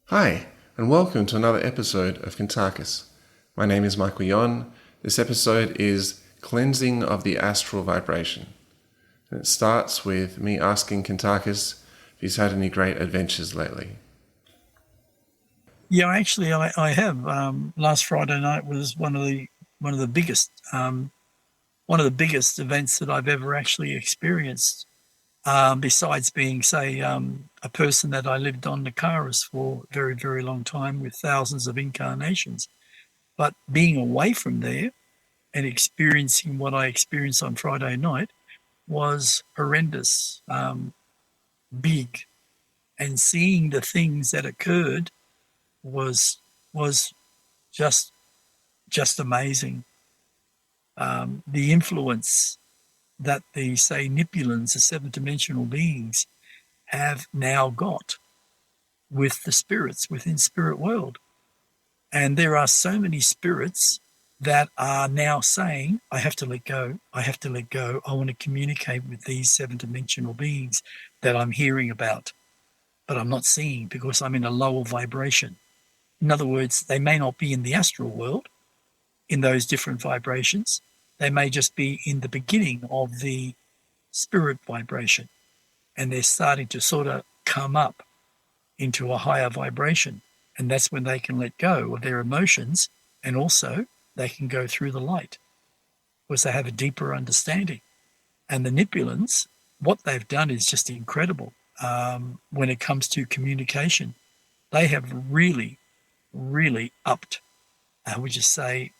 Hi, and welcome to another episode of Kuntarkis. My name is Michael Yon. This episode is Cleansing of the Astral Vibration. And it starts with me asking Kuntarkis if he's had any great adventures lately. Yeah, actually, I have. Last Friday night was one of the biggest one of the biggest events that I've ever actually experienced. Besides being, say, a person that I lived on Nakaris for a very, very long time with thousands of incarnations, but being away from there and experiencing what I experienced on Friday night was horrendous, big, and seeing the things that occurred was was just just amazing. The influence that the, say, Nipulans, the seven dimensional beings, have now got with the spirits within spirit world. And there are so many spirits that are now saying, I have to let go. I have to let go. I want to communicate with these seven dimensional beings that I'm hearing about, but I'm not seeing because I'm in a lower vibration. In other words, they may not be in the astral world, in those different vibrations. They may just be in the beginning of the spirit vibration, and they're starting to sort of come up into a higher vibration. And that's when they can let go of their emotions, and also they can go through the light because they have a deeper understanding. And the Nipulans, what they've done is just incredible when it comes to communication. They have really, really upped, I would just say,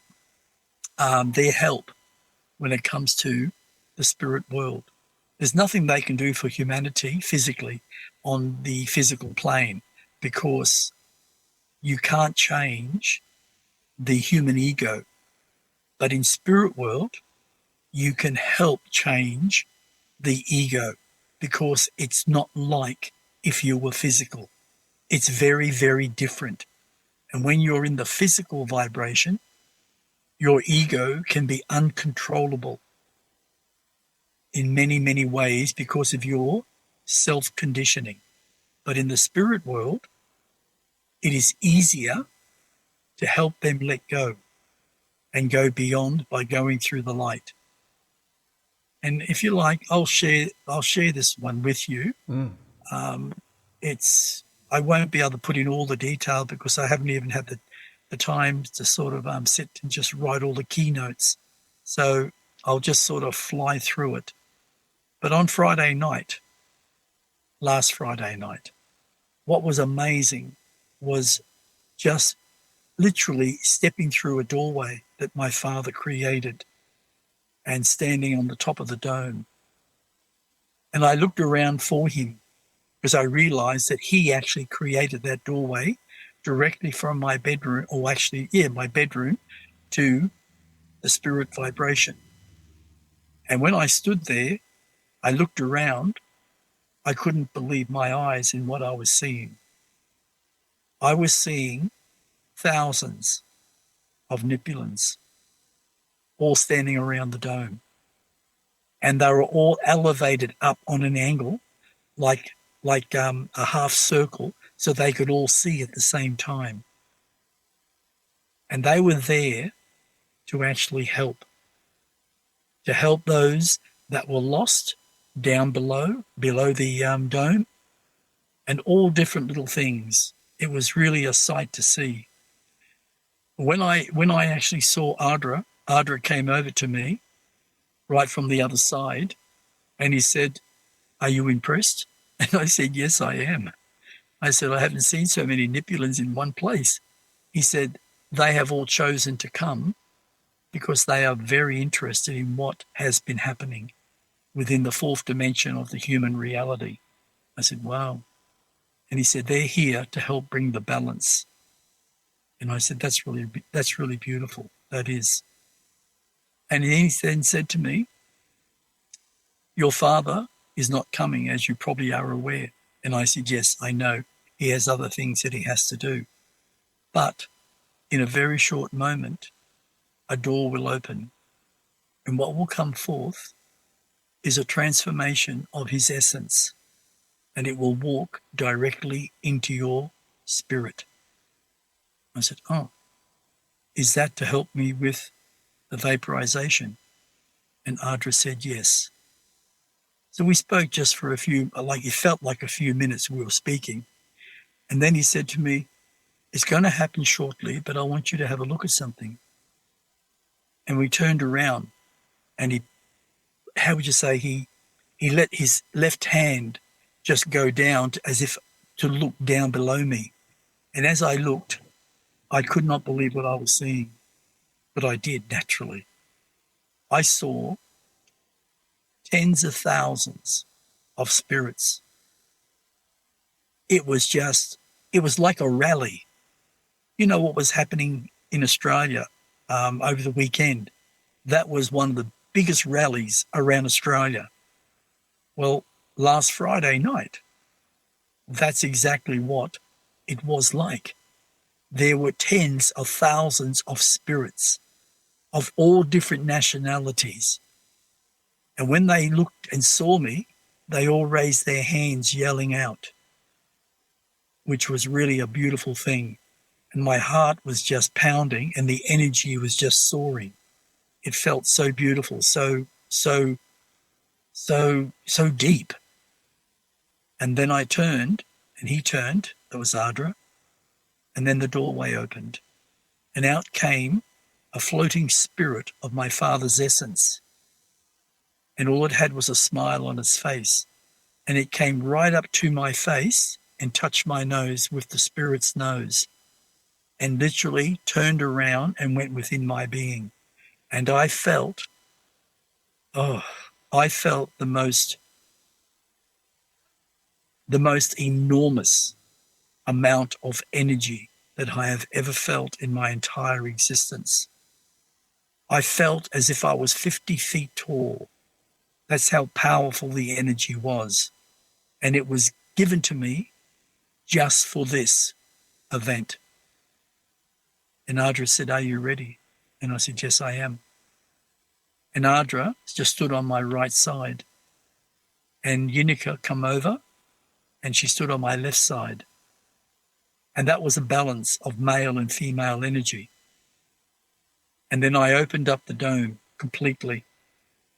their help when it comes to the spirit world. There's nothing they can do for humanity physically on the physical plane because you can't change the human ego. But in spirit world, you can help change the ego because it's not like if you were physical. It's very, very different. And when you're in the physical vibration, your ego can be uncontrollable in many, many ways because of your self-conditioning. But in the spirit world, it is easier to help them let go and go beyond by going through the light. And if you like, I'll share this one with you. It's I won't be able to put in all the detail because I haven't even had the time to sort of sit and just write all the keynotes. So I'll just sort of fly through it. But on Friday night, last Friday night, what was amazing was just literally stepping through a doorway that my father created and standing on the top of the dome. And I looked around for him because I realized that he actually created that doorway directly from my bedroom, or actually, yeah, my bedroom to the spirit vibration. And when I stood there, I looked around. I couldn't believe my eyes in what I was seeing. I was seeing thousands of Nipulans all standing around the dome. And they were all elevated up on an angle, like a half circle, so they could all see at the same time. And they were there to actually help, to help those that were lost down below the dome, and all different little things. It was really a sight to see. When I actually saw Ardra came over to me right from the other side, and he said, "Are you impressed?" And I said, "Yes, I am." I said, "I haven't seen so many Nipulans in one place." He said, "They have all chosen to come because they are very interested in what has been happening within the fourth dimension of the human reality." I said, "Wow." And he said, "They're here to help bring the balance." And I said, that's really beautiful. That is." And he then said to me, "Your father is not coming, as you probably are aware." And I said, "Yes, I know. He has other things that he has to do. But in a very short moment, a door will open. And what will come forth is a transformation of his essence. And it will walk directly into your spirit. I said, oh, is that to help me with the vaporization? And Ardra said, yes. So we spoke just for it felt like a few minutes we were speaking. And then he said to me, it's going to happen shortly, but I want you to have a look at something. And we turned around and he let his left hand just go down as if to look down below me. And as I looked, I could not believe what I was seeing, but I did naturally. I saw tens of thousands of spirits. It was like a rally. You know what was happening in Australia over the weekend? That was one of the biggest rallies around Australia. Well, last Friday night, that's exactly what it was like. There were tens of thousands of spirits of all different nationalities. And when they looked and saw me, they all raised their hands yelling out, which was really a beautiful thing. And my heart was just pounding and the energy was just soaring. It felt so beautiful, so deep. And then I turned and he turned, that was Ardra, and then the doorway opened and out came a floating spirit of my father's essence. And all it had was a smile on its face. And it came right up to my face and touched my nose with the spirit's nose and literally turned around and went within my being. And I felt the most enormous amount of energy that I have ever felt in my entire existence. I felt as if I was 50 feet tall. That's how powerful the energy was. And it was given to me just for this event. And Ardra said, are you ready? And I said, yes, I am. And Ardra just stood on my right side. And Unica come over and she stood on my left side. And that was a balance of male and female energy. And then I opened up the dome completely.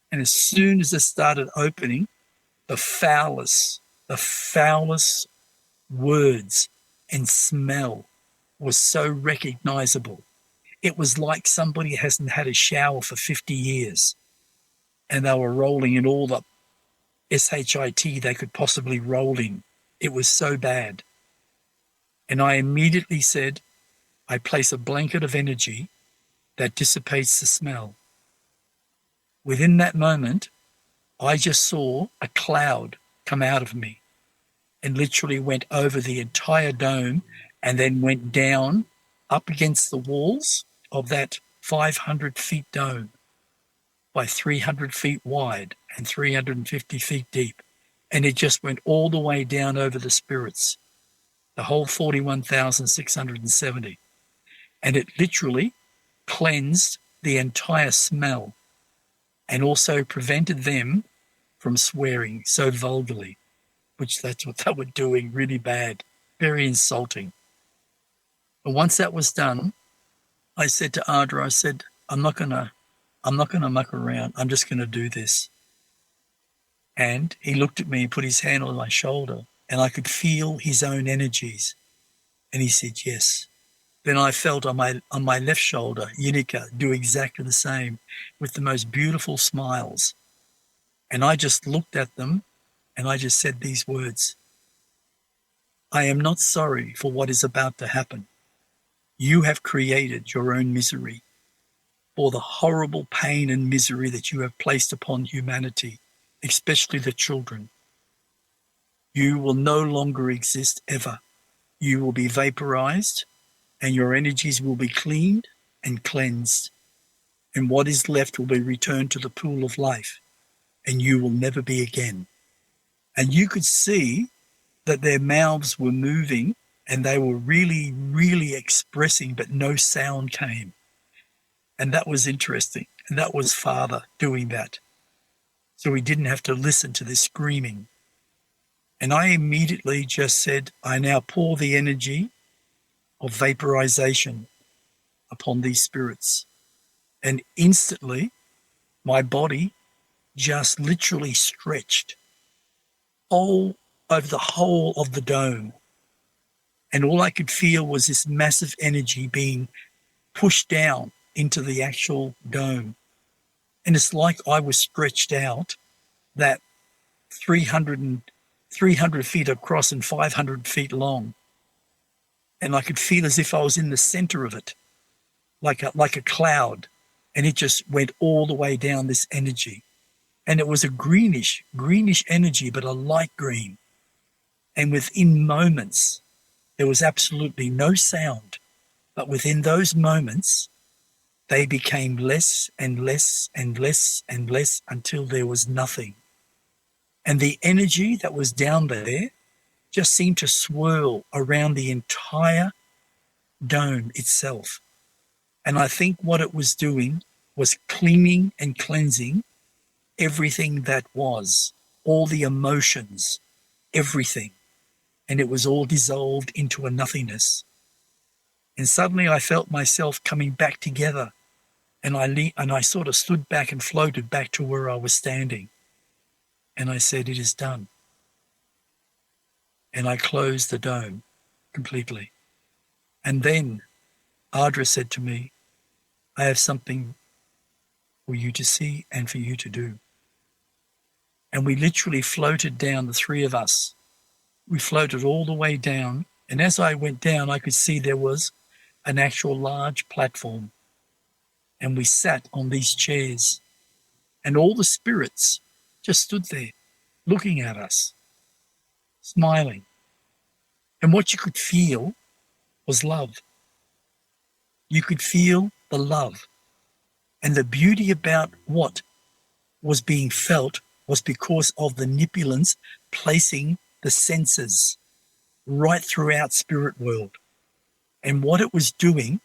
And as soon as it started opening, the foulest words and smell was so recognizable. It was like somebody hasn't had a shower for 50 years and they were rolling in all the SHIT they could possibly roll in. It was so bad. And I immediately said, I place a blanket of energy that dissipates the smell. Within that moment, I just saw a cloud come out of me and literally went over the entire dome and then went down up against the walls of that 500 feet dome by 300 feet wide and 350 feet deep. And it just went all the way down over the spirits, the whole 41,670. And it literally cleansed the entire smell and also prevented them from swearing so vulgarly, which that's what they were doing, really bad, very insulting. But once that was done, I said to Ardra, I said, I'm not gonna muck around. I'm just gonna do this. And he looked at me and put his hand on my shoulder, and I could feel his own energies. And he said, yes. Then I felt on my left shoulder, Unica do exactly the same with the most beautiful smiles. And I just looked at them and I just said these words. I am not sorry for what is about to happen. You have created your own misery for the horrible pain and misery that you have placed upon humanity, especially the children. You will no longer exist ever. You will be vaporized and your energies will be cleaned and cleansed. And what is left will be returned to the pool of life and you will never be again. And you could see that their mouths were moving and they were really, really expressing, but no sound came. And that was interesting. And that was Father doing that. So we didn't have to listen to this screaming. And I immediately just said, I now pour the energy of vaporization upon these spirits. And instantly, my body just literally stretched all over the whole of the dome. And all I could feel was this massive energy being pushed down into the actual dome. And it's like I was stretched out that 300 feet across and 500 feet long. And I could feel as if I was in the center of it, like a cloud. And it just went all the way down, this energy. And it was a greenish energy, but a light green. And within moments, there was absolutely no sound. But within those moments, they became less and less and less and less until there was nothing. And the energy that was down there just seemed to swirl around the entire dome itself. And I think what it was doing was cleaning and cleansing everything that was, all the emotions, everything. And it was all dissolved into a nothingness. And suddenly I felt myself coming back together. And I sort of stood back and floated back to where I was standing. And I said, it is done. And I closed the dome completely. And then Ardra said to me, I have something for you to see and for you to do. And we literally floated down, the three of us. We floated all the way down. And as I went down, I could see there was an actual large platform. And we sat on these chairs. And all the spirits just stood there looking at us, smiling. And what you could feel was love. You could feel the love. And the beauty about what was being felt was because of the Nipulans placing the senses right throughout spirit world. And what it was doing,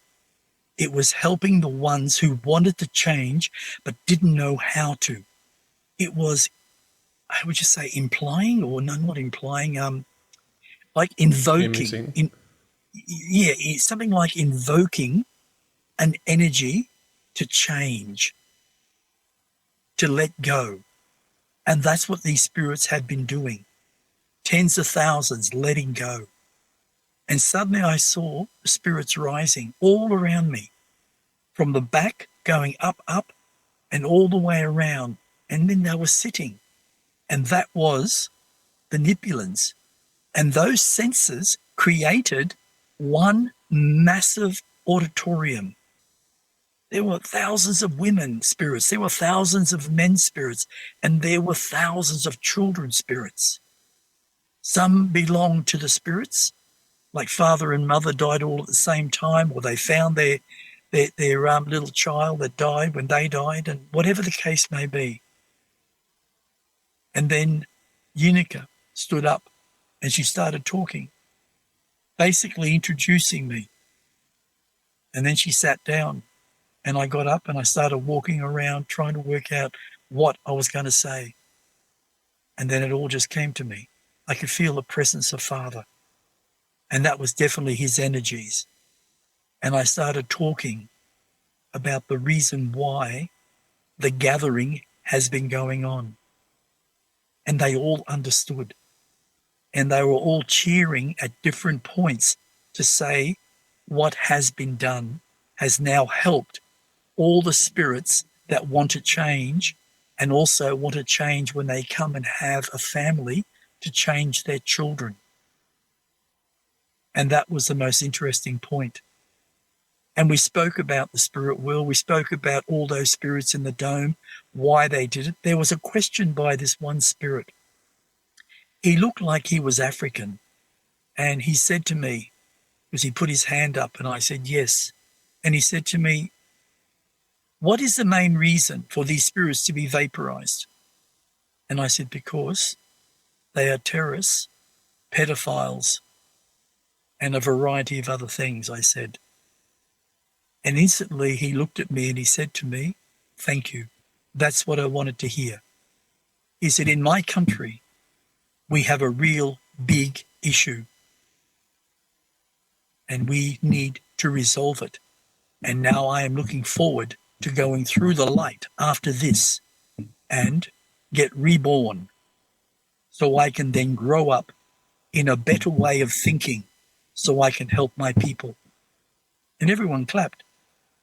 it was helping the ones who wanted to change but didn't know how to. It was, I would just say, implying, or no, not implying, like invoking. It's something like invoking an energy to change, to let go. And that's what these spirits had been doing. Tens of thousands letting go. And suddenly I saw the spirits rising all around me, from the back going up, and all the way around. And then they were sitting. And that was the Nipulans. And those senses created one massive auditorium. There were thousands of women spirits. There were thousands of men spirits. And there were thousands of children spirits. Some belonged to the spirits, like father and mother died all at the same time, or they found their little child that died when they died, and whatever the case may be. And then Unica stood up and she started talking, basically introducing me. And then she sat down and I got up and I started walking around trying to work out what I was going to say. And then it all just came to me. I could feel the presence of Father. And that was definitely his energies. And I started talking about the reason why the gathering has been going on. And they all understood. And they were all cheering at different points to say what has been done has now helped all the spirits that want to change, and also want to change when they come and have a family, to change their children. And that was the most interesting point. And we spoke about the spirit world. We spoke about all those spirits in the dome, why they did it. There was a question by this one spirit. He looked like he was African. And he said to me, because he put his hand up, and I said, yes. And he said to me, what is the main reason for these spirits to be vaporized? And I said, because they are terrorists, pedophiles, and a variety of other things, I said. And instantly he looked at me and he said to me, thank you. That's what I wanted to hear. He said, in my country, we have a real big issue. and we need to resolve it. And now I am looking forward to going through the light after this and get reborn so I can then grow up in a better way of thinking so I can help my people. And everyone clapped.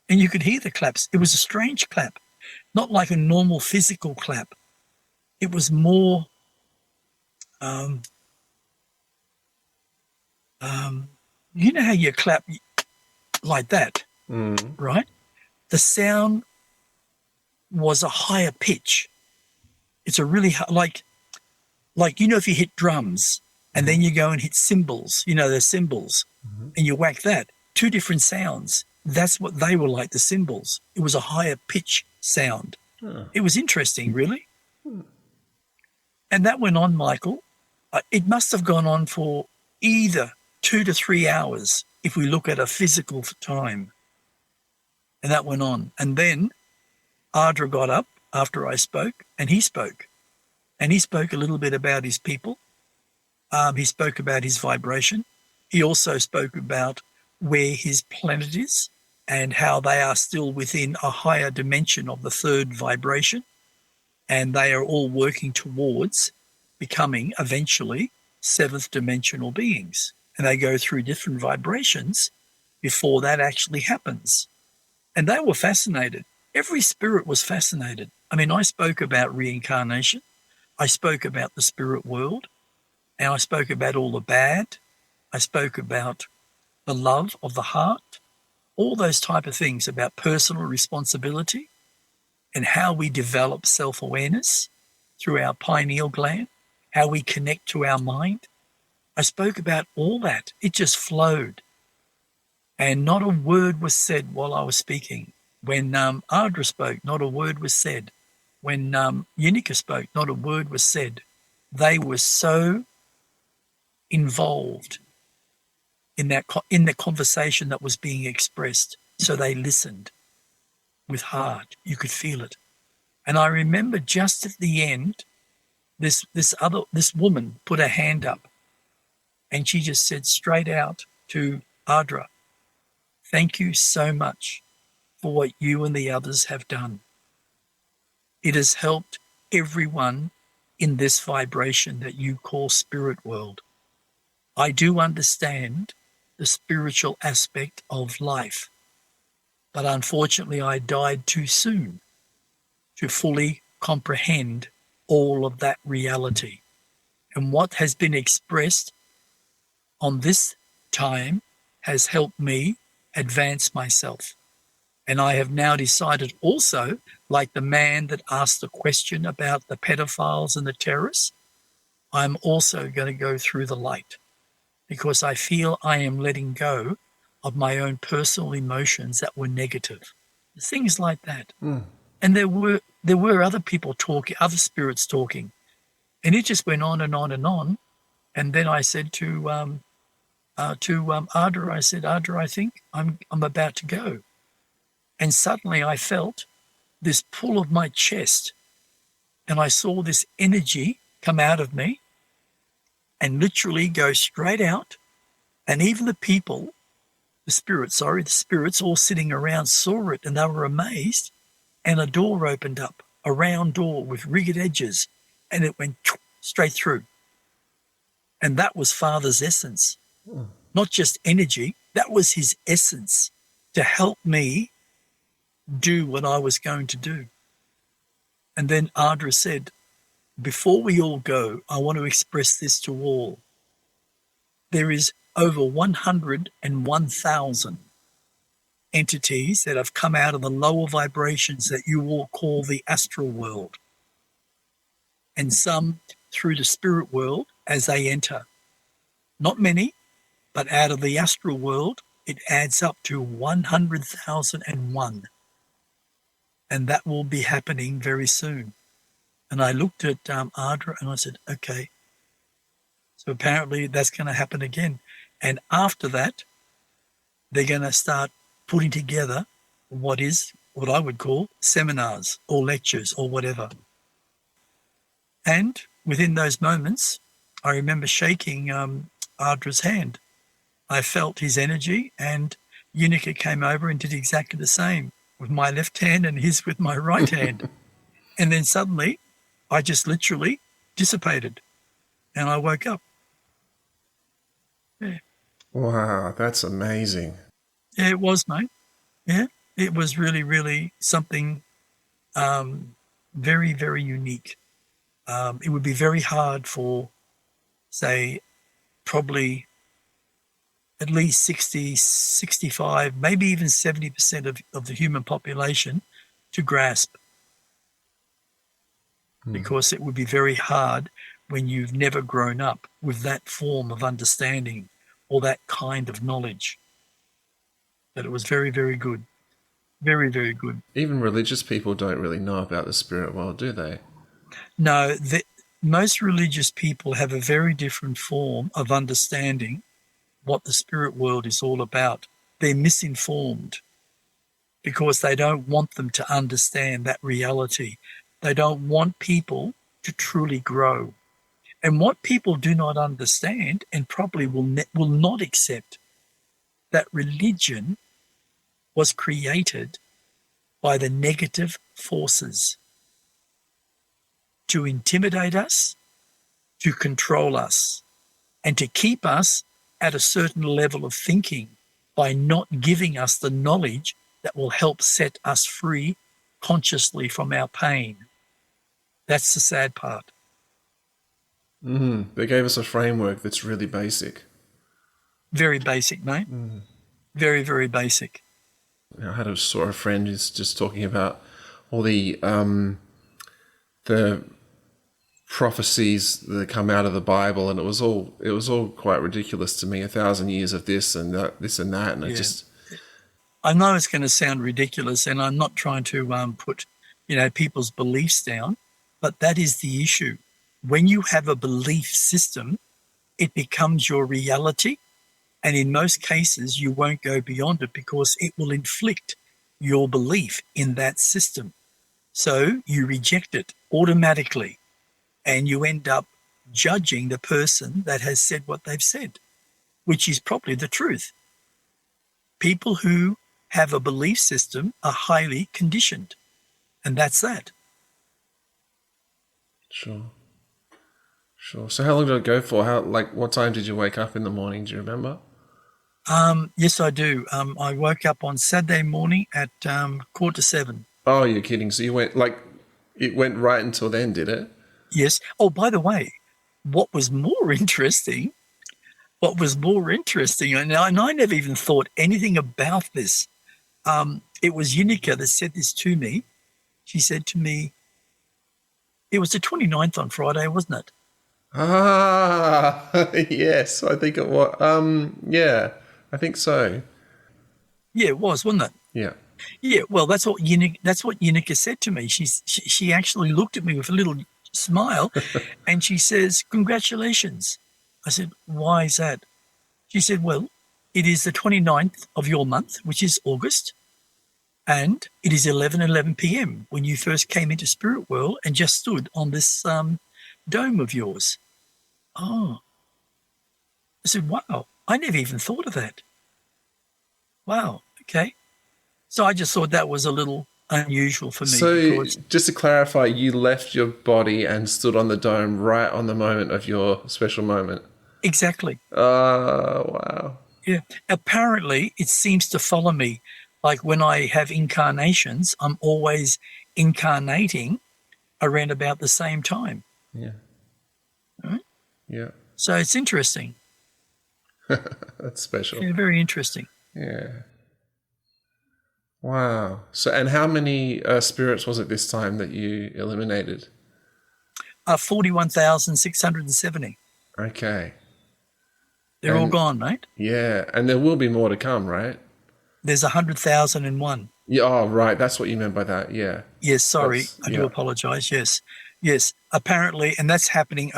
And you could hear the claps. It was a strange clap, not like a normal physical clap. It was more, you know how you clap like that, right? The sound was a higher pitch. It's a really, like, you know, if you hit drums and then you go and hit cymbals, you know, the cymbals, and you whack that, two different sounds. That's what they were like, the cymbals. It was a higher pitch sound. It was interesting, really. And that went on, Michael. It must have gone on for either 2 to 3 hours if we look at a physical time. And that went on. And then Ardra got up after I spoke, and he spoke. And he spoke a little bit about his people. He spoke about his vibration. He also spoke about where his planet is and how they are still within a higher dimension of the third vibration. And they are all working towards becoming eventually seventh dimensional beings. And they go through different vibrations before that actually happens. And they were fascinated. Every spirit was fascinated. I mean, I spoke about reincarnation. I spoke about the spirit world. And I spoke about all the bad. I spoke about the love of the heart, all those type of things about personal responsibility and how we develop self-awareness through our pineal gland, how we connect to our mind. I spoke about all that. It just flowed. And not a word was said while I was speaking. When Ardra spoke, not a word was said. When Unica spoke, not a word was said. They were so involved in the conversation that was being expressed. So they listened with heart. You could feel it. And I remember just at the end, this woman put her hand up and she just said straight out to Ardra, "Thank you so much for what you and the others have done. It has helped everyone in this vibration that you call spirit world. I do understand the spiritual aspect of life, but unfortunately I died too soon to fully comprehend all of that reality. And what has been expressed on this time has helped me advance myself. And I have now decided also, like the man that asked the question about the pedophiles and the terrorists, I'm also going to go through the light because I feel I am letting go of my own personal emotions that were negative. Things like that. And there were other people talking, other spirits talking. And it just went on and on and on. And then I said to Ardra, I said, Ardra, I think I'm about to go. And suddenly I felt this pull of my chest and I saw this energy come out of me and literally go straight out. And even the people, the spirits all sitting around saw it and they were amazed. And a door opened up, a round door with rigged edges, and it went straight through. And that was Father's essence, not just energy. That was his essence to help me do what I was going to do. And then Ardra said, before we all go, I want to express this to all. There is over 101,000 entities that have come out of the lower vibrations that you all call the astral world. And some through the spirit world as they enter. Not many, but out of the astral world, it adds up to 100,001. And that will be happening very soon. And I looked at Ardra and I said, okay. So apparently that's going to happen again. And after that, they're going to start putting together what I would call seminars or lectures or whatever. And within those moments, I remember shaking Ardra's hand. I felt his energy, and Unica came over and did exactly the same with my left hand and his with my right hand. And then suddenly I just literally dissipated and I woke up. Yeah. Wow, that's amazing. Yeah, it was, mate. Yeah, it was really, really something very, very unique. It would be very hard for, say, probably at least 60, 65, maybe even 70% of the human population to grasp, because it would be very hard when you've never grown up with that form of understanding or that kind of knowledge. But it was very, very good. Very, very good. Even religious people don't really know about the spirit world, do they? No, most religious people have a very different form of understanding what the spirit world is all about. They're misinformed because they don't want them to understand that reality. They don't want people to truly grow. And what people do not understand and probably will not accept, that religion was created by the negative forces to intimidate us, to control us, and to keep us at a certain level of thinking by not giving us the knowledge that will help set us free consciously from our pain. That's the sad part. They gave us a framework that's really basic. Very basic, mate. Very, very basic. I saw a friend who's just talking about all the prophecies that come out of the Bible, and it was all quite ridiculous to me. 1,000 years of this and that, and it just. I know it's going to sound ridiculous, and I'm not trying to put, people's beliefs down, but that is the issue. When you have a belief system, it becomes your reality, and in most cases, you won't go beyond it because it will inflict your belief in that system. So you reject it automatically, and you end up judging the person that has said what they've said, which is probably the truth. People who have a belief system are highly conditioned, and that's that. Sure. So how long did it go for? What time did you wake up in the morning? Do you remember? Yes, I do. I woke up on Saturday morning at 6:45. Oh, you're kidding. So you went, it went right until then, did it? Yes. Oh, by the way, what was more interesting, and I never even thought anything about this. It was Unica that said this to me. She said to me, it was the 29th on Friday, wasn't it? Ah, yes, I think it was. Yeah, I think so. Yeah, it was, wasn't it? Yeah. Yeah, well, that's what Unica said to me. She actually looked at me with a little smile and she says, "Congratulations." I said, "Why is that?" She said, "Well, it is the 29th of your month, which is August, and it is 11:11 p.m. when you first came into Spirit World and just stood on this dome of yours." Oh. I said, "Wow, I never even thought of that." Wow, okay. So I just thought that was a little unusual for me. So just to clarify, you left your body and stood on the dome right on the moment of your special moment. Exactly. Oh, wow. Yeah. Apparently, it seems to follow me. Like when I have incarnations, I'm always incarnating around about the same time. Yeah. Right? Yeah. So it's interesting. That's special. Yeah, very interesting. Yeah. Wow. So, and how many spirits was it this time that you eliminated? 41,670. Okay. They're all gone, mate. Yeah, and there will be more to come, right? There's 100,001. Yeah. Oh, right. That's what you meant by that. Yeah. Yes, sorry. I do apologize. Yes. Apparently, and that's happening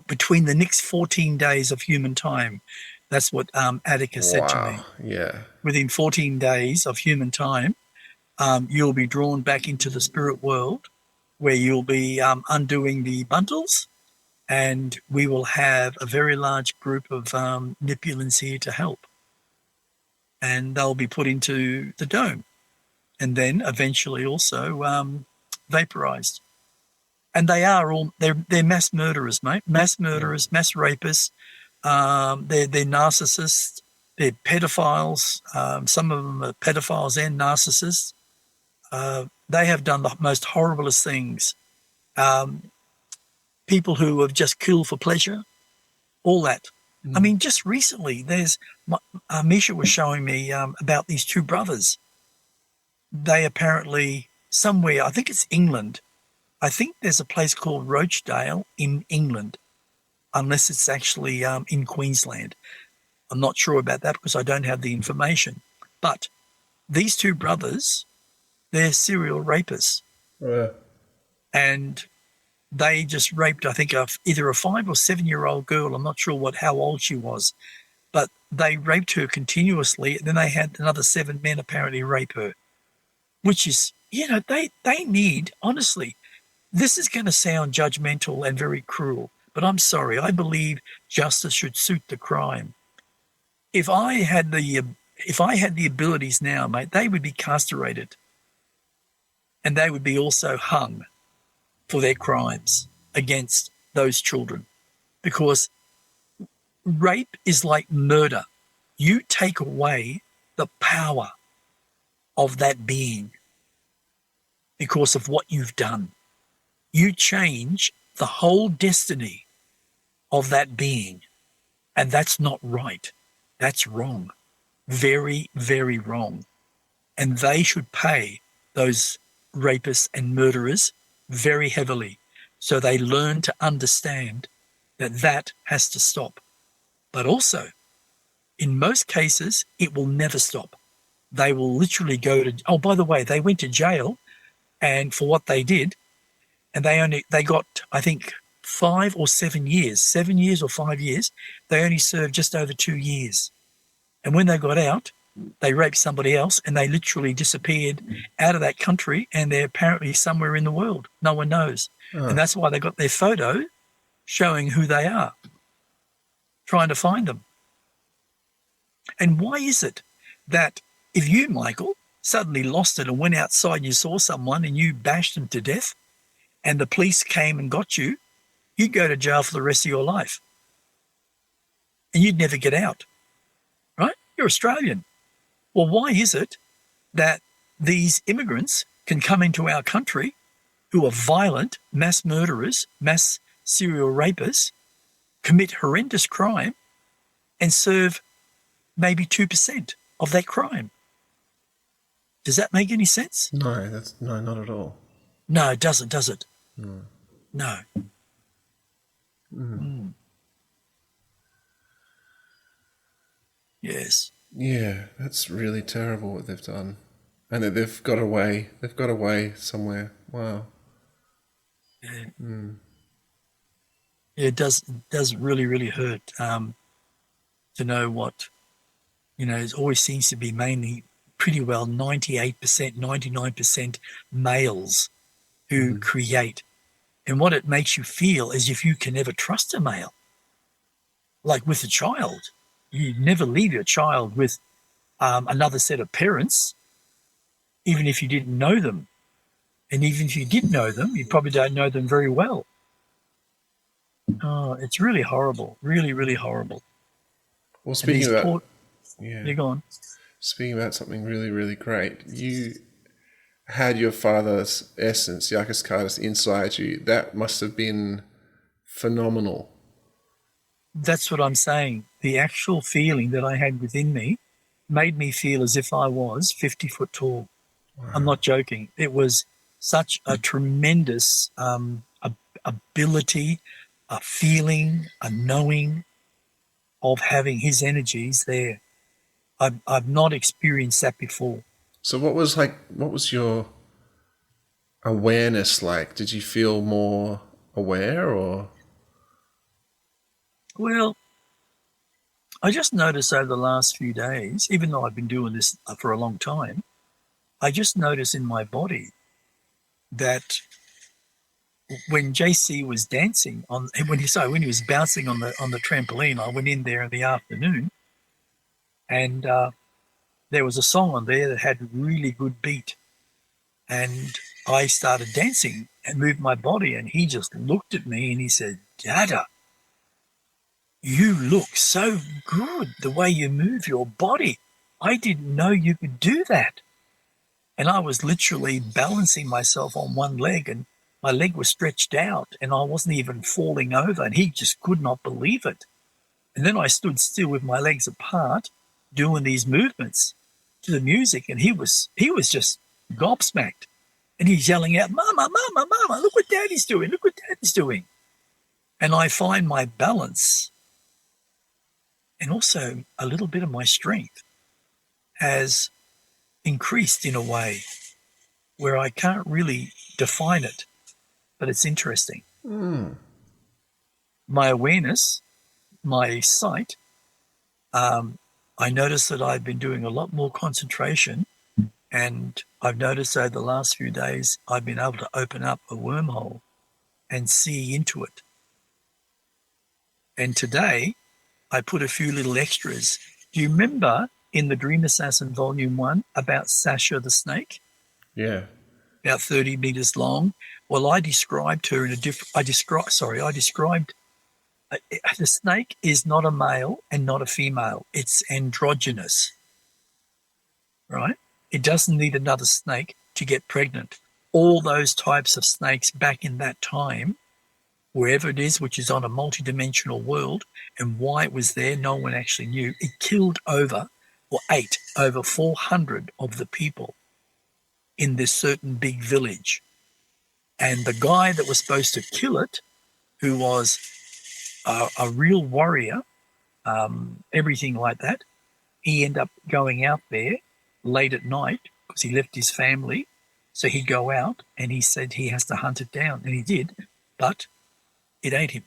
between the next 14 days of human time. That's what Attica said to me. Yeah. Within 14 days of human time, you'll be drawn back into the spirit world where you'll be undoing the bundles and we will have a very large group of Nipulans here to help. And they'll be put into the dome and then eventually also vaporized. And they're mass murderers, mate. Mass murderers, mass rapists. They're narcissists. They're pedophiles. Some of them are pedophiles and narcissists. They have done the most horriblest things. People who have just killed for pleasure, all that. I mean, just recently, Misha was showing me about these two brothers. They apparently somewhere, I think it's England. I think there's a place called Rochdale in England, unless it's actually in Queensland. I'm not sure about that because I don't have the information. But these two brothers, they're serial rapists. Yeah. And they just raped, I think, either a 5 or 7-year-old girl. I'm not sure how old she was. But they raped her continuously. And then they had another 7 men apparently rape her, which is, they need, honestly, this is going to sound judgmental and very cruel, but I'm sorry. I believe justice should suit the crime. If I had the abilities now, mate, they would be castrated, and they would be also hung for their crimes against those children, because rape is like murder. You take away the power of that being because of what you've done. You change the whole destiny of that being, and that's not right. That's wrong. Very, very wrong. And they should pay those rapists and murderers very heavily so they learn to understand that has to stop. But also, in most cases, it will never stop. They will literally go to, oh, by the way, they went to jail and for what they did, and they got, I think, 5 or 7 years, 7 years or 5 years. They only served just over 2 years. And when they got out, they raped somebody else and they literally disappeared out of that country, and they're apparently somewhere in the world. No one knows. Oh. And that's why they got their photo showing who they are, trying to find them. And why is it that if you, Michael, suddenly lost it and went outside and you saw someone and you bashed them to death and the police came and got you, you'd go to jail for the rest of your life and you'd never get out, right? You're Australian. Well, why is it that these immigrants can come into our country who are violent, mass murderers, mass serial rapists, commit horrendous crime and serve maybe 2% of that crime? Does that make any sense? No, not at all. No, it doesn't, does it? No. Yes. Yeah, that's really terrible what they've done. And that they've got away somewhere. Wow. Yeah. Yeah, it does really, really hurt to know what, it always seems to be mainly pretty well 98%, 99% males who create. And what it makes you feel is if you can never trust a male. Like with a child, you never leave your child with another set of parents, even if you didn't know them. And even if you did know them, you probably don't know them very well. Oh, it's really horrible. Really, really horrible. Well, speaking about... You're gone. Speaking about something really, really great, you had your father's essence, Yakis Kardis, inside you. That must have been phenomenal. That's what I'm saying. The actual feeling that I had within me made me feel as if I was 50 foot tall. Wow. I'm not joking. It was such a tremendous ability, a feeling, a knowing of having his energies there. I've not experienced that before. So what was your awareness like? Did you feel more aware or? Well, I just noticed over the last few days, even though I've been doing this for a long time, I just noticed in my body that when JC was dancing when he was bouncing on the trampoline, I went in there in the afternoon, and there was a song on there that had really good beat, and I started dancing and moved my body, and he just looked at me and he said, "Dada, you look so good the way you move your body. I didn't know you could do that." And I was literally balancing myself on one leg, and my leg was stretched out, and I wasn't even falling over, and he just could not believe it. And then I stood still with my legs apart doing these movements to the music, and he was just gobsmacked. And he's yelling out, "Mama, Mama, Mama, look what Daddy's doing, look what Daddy's doing." And I find my balance and also a little bit of my strength has increased in a way where I can't really define it, but it's interesting. My awareness, my sight, I notice that I've been doing a lot more concentration, and I've noticed over the last few days I've been able to open up a wormhole and see into it. And today I put a few little extras. Do you remember in the Dream Assassin Volume 1 about Sasha the snake? Yeah. About 30 meters long. Well, I described her in a different, I described the snake is not a male and not a female. It's androgynous, right? It doesn't need another snake to get pregnant. All those types of snakes back in that time, wherever it is, which is on a multidimensional world, and why it was there, no one actually knew. It killed ate over 400 of the people in this certain big village. And the guy that was supposed to kill it, who was a real warrior, everything like that, he ended up going out there late at night because he left his family. So he'd go out, and he said he has to hunt it down, and he did, but it ate him.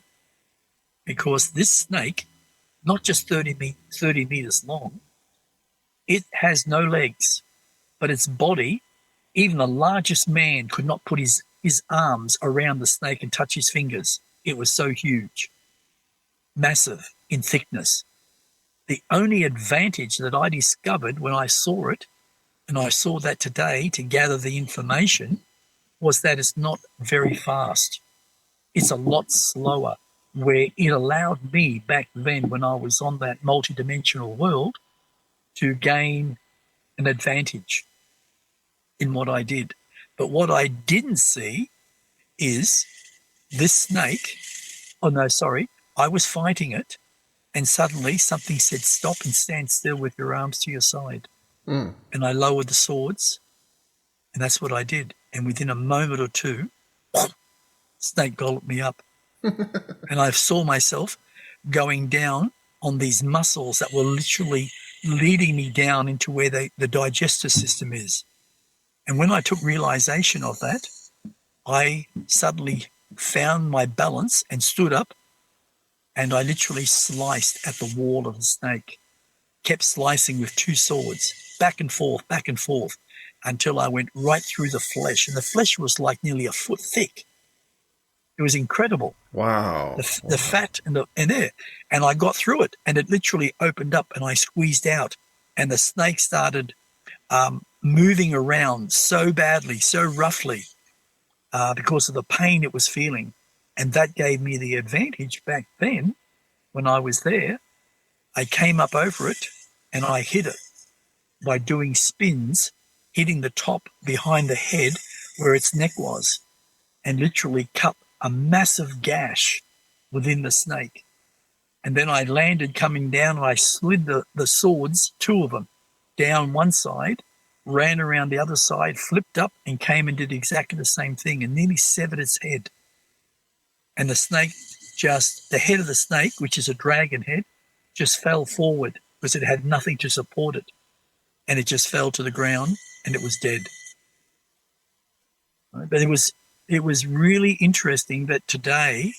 Because this snake, not just 30 meters long, it has no legs, but its body, even the largest man could not put his arms around the snake and touch his fingers. It was so huge, massive in thickness. The only advantage that I discovered when I saw it, and I saw that today to gather the information, was that it's not very fast. It's a lot slower, where it allowed me back then when I was on that multidimensional world to gain an advantage in what I did. But what I didn't see is this snake, I was fighting it, and suddenly something said, "Stop and stand still with your arms to your side." And I lowered the swords, and that's what I did. And within a moment or two, snake golloped me up. And I saw myself going down on these muscles that were literally leading me down into where the digestive system is. And when I took realization of that, I suddenly found my balance and stood up, and I literally sliced at the wall of the snake, kept slicing with two swords, back and forth, until I went right through the flesh. And the flesh was like nearly a foot thick. It was incredible. Wow. The fat and there. And I got through it, and it literally opened up, and I squeezed out, and the snake started moving around so badly, so roughly, because of the pain it was feeling. And that gave me the advantage back then when I was there. I came up over it, and I hit it by doing spins, hitting the top behind the head where its neck was, and literally cut a massive gash within the snake. And then I landed coming down, and I slid the swords, two of them, down one side, ran around the other side, flipped up, and came and did exactly the same thing, and nearly severed its head. And the snake the head of the snake, which is a dragon head, just fell forward because it had nothing to support it. And it just fell to the ground, and it was dead. But it was really interesting that today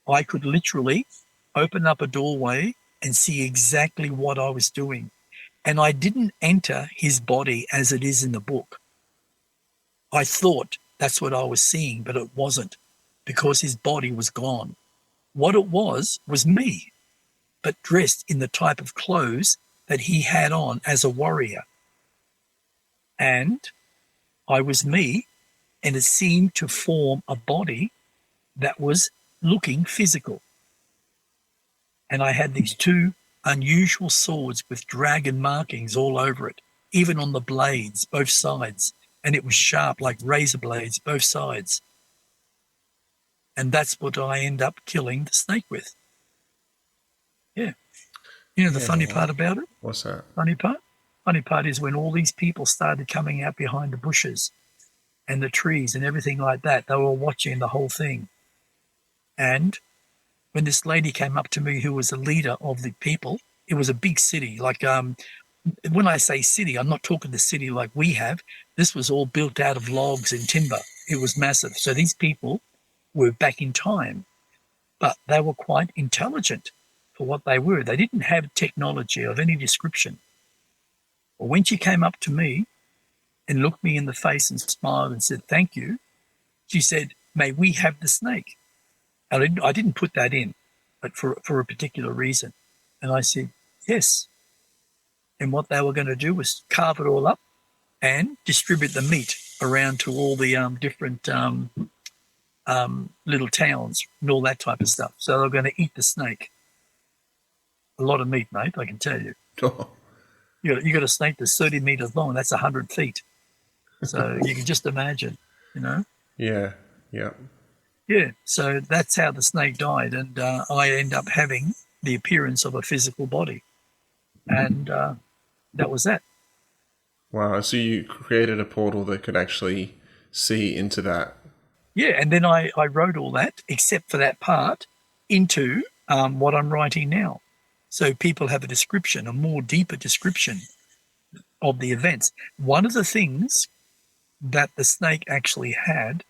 I could literally open up a doorway and see exactly what I was doing. And I didn't enter his body as it is in the book. I thought that's what I was seeing, but it wasn't. because his body was gone. What it was me, but dressed in the type of clothes that he had on as a warrior. And I was me, and it seemed to form a body that was looking physical. And I had these two unusual swords with dragon markings all over it, even on the blades, both sides. And it was sharp like razor blades, both sides. And that's what I end up killing the snake with. Yeah. You know the funny part about it? What's that? Funny part? Funny part is when all these people started coming out behind the bushes and the trees and everything like that, they were watching the whole thing. And when this lady came up to me who was the leader of the people, it was a big city. Like when I say city, I'm not talking the city like we have. This was all built out of logs and timber. It was massive. So these people were back in time, but they were quite intelligent for what they were. They didn't have technology of any description. But when she came up to me and looked me in the face and smiled and said, "Thank you," she said, "May we have the snake?" And I didn't put that in, but for a particular reason. And I said, yes. And what they were going to do was carve it all up and distribute the meat around to all the different little towns and all that type of stuff. So they were going to eat the snake. A lot of meat, mate, I can tell you. Oh. You got a snake that's 30 meters long. That's 100 feet. So you can just imagine, you know? Yeah, yeah. Yeah, so that's how the snake died, and I end up having the appearance of a physical body, and that was that. Wow, so you created a portal that could actually see into that. Yeah, and then I wrote all that, except for that part, into what I'm writing now. So people have a description, a more deeper description of the events. One of the things that the snake actually had,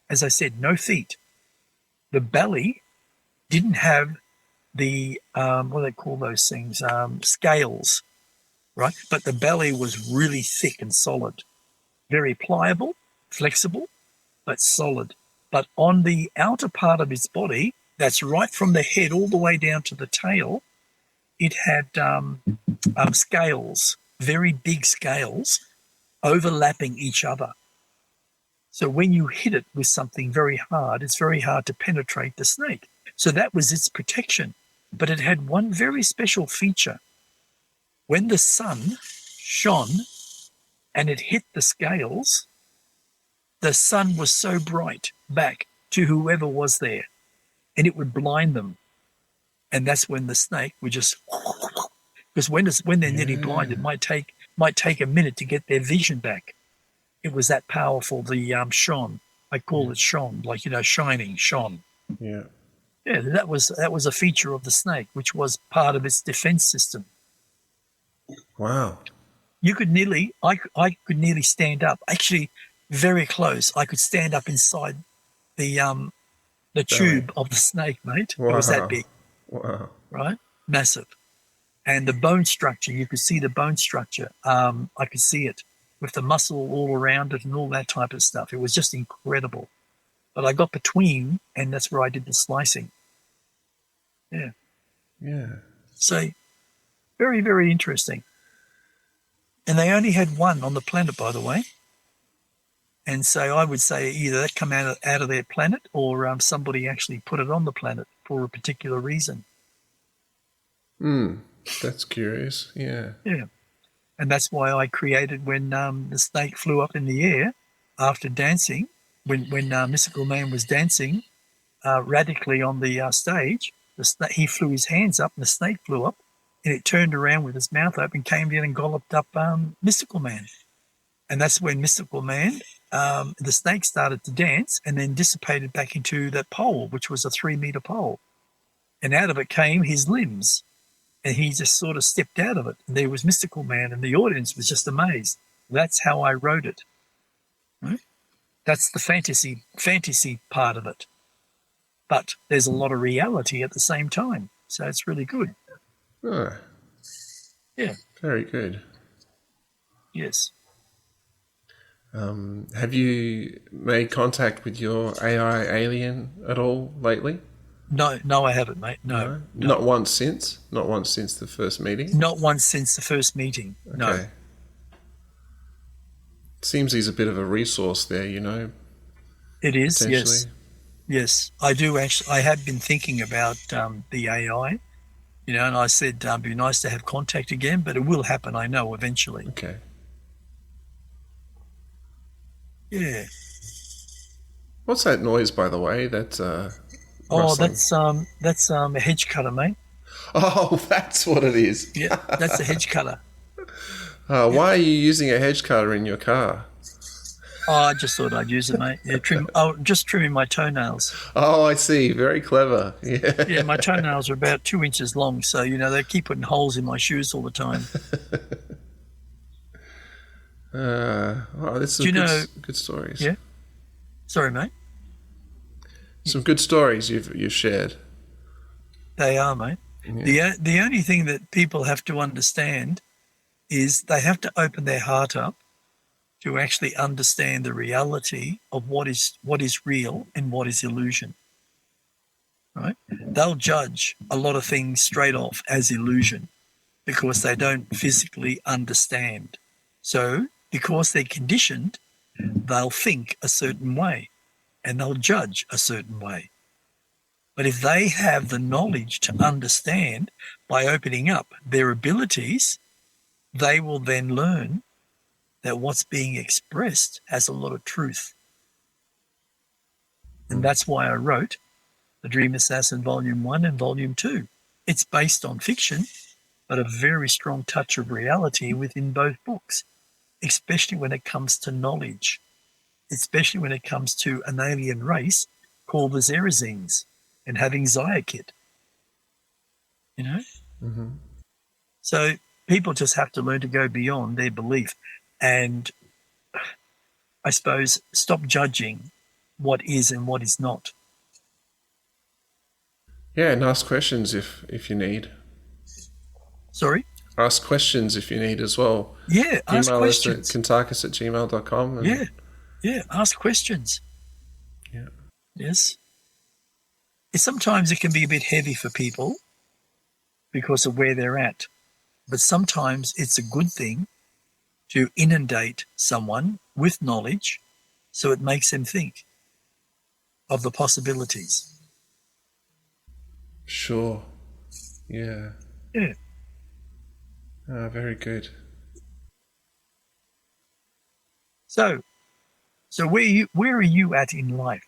as I said, no feet. The belly didn't have the, what do they call those things, scales, right? But the belly was really thick and solid, very pliable, flexible, but solid. But on the outer part of its body, that's right from the head all the way down to the tail, it had scales, very big scales, overlapping each other. So when you hit it with something very hard, it's very hard to penetrate the snake. So that was its protection. But it had one very special feature. When the sun shone and it hit the scales, the sun was so bright back to whoever was there, and it would blind them. And that's when the snake would just, because when they're nearly blind, it might take a minute to get their vision back. It was that powerful, the shone. I call it shone, like, shining, shone. Yeah. Yeah, that was a feature of the snake, which was part of its defense system. Wow. I could nearly stand up, actually very close. I could stand up inside the tube of the snake, mate. Wow. It was that big. Wow. Right? Massive. And the bone structure, you could see the bone structure. I could see it with the muscle all around it and all that type of stuff. It was just incredible. But I got between, and that's where I did the slicing. Yeah. Yeah. So very, very interesting. And they only had one on the planet, by the way. And so I would say either that come out of their planet, or somebody actually put it on the planet for a particular reason. That's curious. Yeah. Yeah. And that's why I created, when the snake flew up in the air after dancing, when Mystical Man was dancing radically on the stage, he flew his hands up and the snake flew up, and it turned around with its mouth open, came down and golloped up Mystical Man. And that's when Mystical Man, the snake started to dance and then dissipated back into that pole, which was a 3-meter pole. And out of it came his limbs. And he just sort of stepped out of it. And there was Mystical Man, and the audience was just amazed. That's how I wrote it. Right? That's the fantasy part of it. But there's a lot of reality at the same time. So it's really good. Oh, Yeah. very good. Yes. Have you made contact with your AI alien at all lately? No, I haven't, mate. No, No? no. Not once since? Not once since the first meeting? Not once since the first meeting. No. Okay. Seems he's a bit of a resource there, It is, potentially. yes. Yes. I do actually. I have been thinking about the AI, and I said it'd be nice to have contact again, but it will happen, I know, eventually. Okay. Yeah. What's that noise, by the way? That Oh, rustling. that's a hedge cutter, mate. Oh, that's what it is. Yeah, that's a hedge cutter. Yeah. Why are you using a hedge cutter in your car? Oh, I just thought I'd use it, mate. Yeah, just trimming my toenails. Oh, I see. Very clever. Yeah. Yeah, my toenails are about 2 inches long, so they keep putting holes in my shoes all the time. There's Do some you know? good stories. Yeah. Sorry, mate. Some good stories you've shared. They are, mate. Yeah. The only thing that people have to understand is they have to open their heart up to actually understand the reality of what is real and what is illusion. Right? They'll judge a lot of things straight off as illusion because they don't physically understand. So, because they're conditioned, they'll think a certain way and they'll judge a certain way. But if they have the knowledge to understand by opening up their abilities, they will then learn that what's being expressed has a lot of truth. And that's why I wrote The Dream Assassin Volume 1 and Volume 2. It's based on fiction, but a very strong touch of reality within both books, especially when it comes to knowledge, especially when it comes to an alien race called the Zerazines and having Zayakit. Mm-hmm. So people just have to learn to go beyond their belief and, I suppose, stop judging what is and what is not. Yeah, and ask questions if you need. Sorry? Ask questions if you need as well. Yeah, ask Email questions. us at kuntarkis@gmail.com. Yeah, ask questions. Yeah. Yes. Sometimes it can be a bit heavy for people because of where they're at. But sometimes it's a good thing to inundate someone with knowledge so it makes them think of the possibilities. Sure. Yeah. Yeah. Very good. So where are you at in life?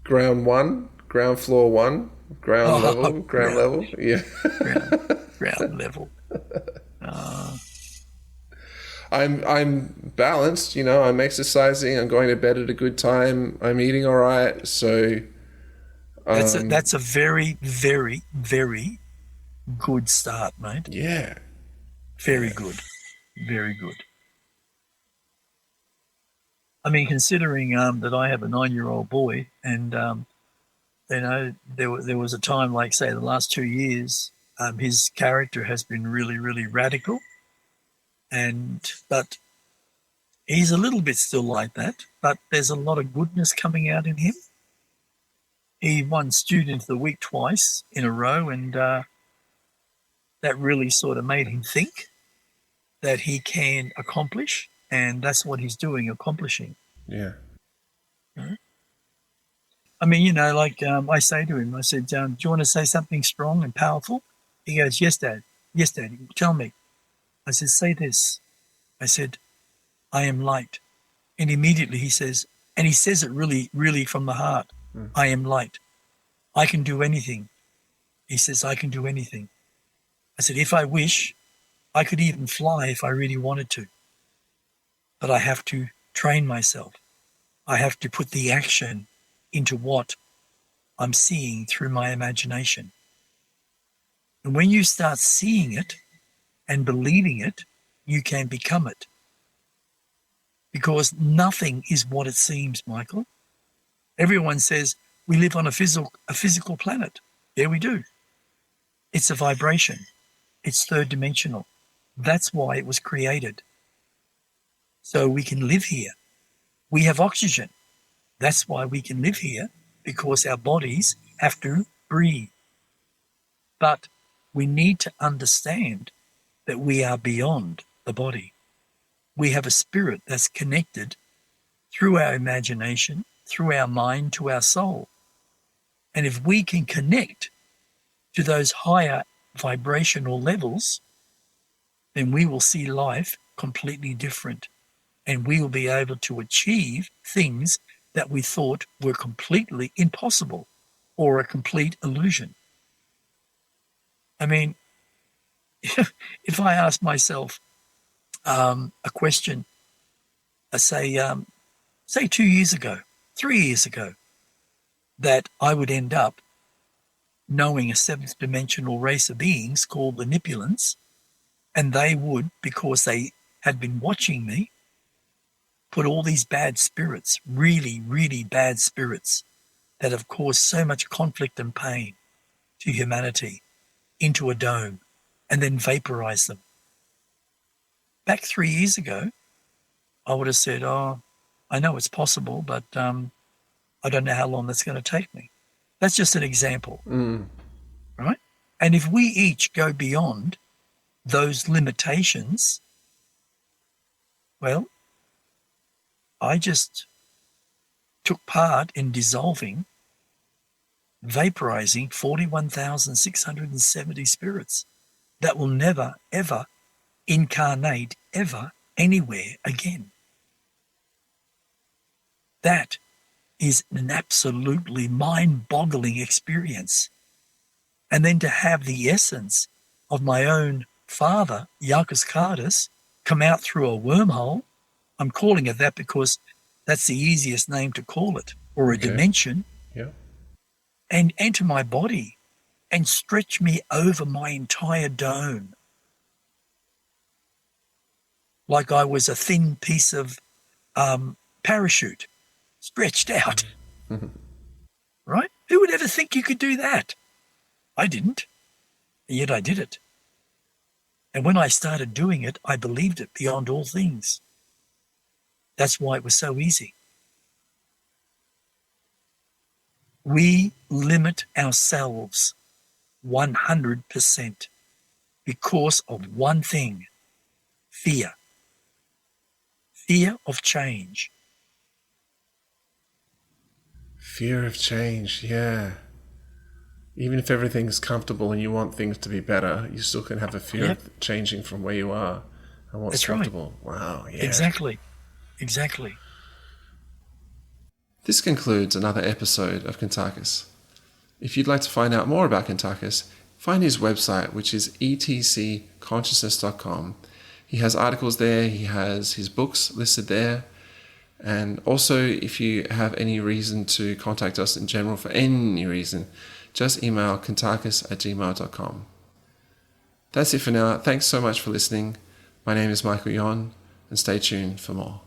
Ground floor one, ground level. Yeah. Ground level. I'm balanced, I'm exercising, I'm going to bed at a good time, I'm eating all right, so That's a very, very, very good start, mate. yeah. Very good. Very good. I mean, considering that I have a 9-year-old boy and, there was a time, like, say, the last 2 years, his character has been really, really radical. But he's a little bit still like that, but there's a lot of goodness coming out in him. He won Student of the Week twice in a row, and that really sort of made him think that he can accomplish, and that's what he's doing, accomplishing. Yeah. I mean, I say to him, I said, do you want to say something strong and powerful? He goes, yes, Dad. Yes, Dad. Tell me. I said, say this. I said, I am light. And immediately he says, and he says it really, really from the heart, I am light. I can do anything. He says, I can do anything. I said, if I wish, I could even fly if I really wanted to. But I have to train myself. I have to put the action into what I'm seeing through my imagination. And when you start seeing it and believing it, you can become it. Because nothing is what it seems, Michael. Everyone says we live on a physical planet. Yeah, we do. It's a vibration. It's third dimensional. That's why it was created. So we can live here. We have oxygen. That's why we can live here, because our bodies have to breathe. But we need to understand that we are beyond the body. We have a spirit that's connected through our imagination, through our mind to our soul. And if we can connect to those higher vibrational levels, then we will see life completely different. And we will be able to achieve things that we thought were completely impossible or a complete illusion. I mean, if I ask myself a question, say 2 years ago, 3 years ago, that I would end up knowing a seventh dimensional race of beings called the Nipulans, and they would, because they had been watching me, put all these bad spirits, really, really bad spirits that have caused so much conflict and pain to humanity, into a dome and then vaporize them. Back 3 years ago, I would have said, oh, I know it's possible, but I don't know how long that's going to take me. That's just an example, right? And if we each go beyond those limitations, well, I just took part in dissolving, vaporizing 41,670 spirits that will never, ever incarnate ever anywhere again. That is an absolutely mind-boggling experience. And then to have the essence of my own father, Yakis Kardis, come out through a wormhole. I'm calling it that because that's the easiest name to call it, or a dimension, and enter my body and stretch me over my entire dome like I was a thin piece of parachute stretched out. Right? Who would ever think you could do that? I didn't, and yet I did it. And when I started doing it, I believed it beyond all things. That's why it was so easy. We limit ourselves 100% because of one thing: fear. Fear of change. Fear of change, yeah. Even if everything's comfortable and you want things to be better, you still can have a fear of changing from where you are and what's comfortable. Right. Wow, yeah. Exactly. This concludes another episode of Kuntarkis. If you'd like to find out more about Kuntarkis, find his website, which is etcconsciousness.com. He has articles there, he has his books listed there, and also if you have any reason to contact us in general for any reason, just email kuntarkis@gmail.com. That's it for now. Thanks so much for listening. My name is Michael Yon, and stay tuned for more.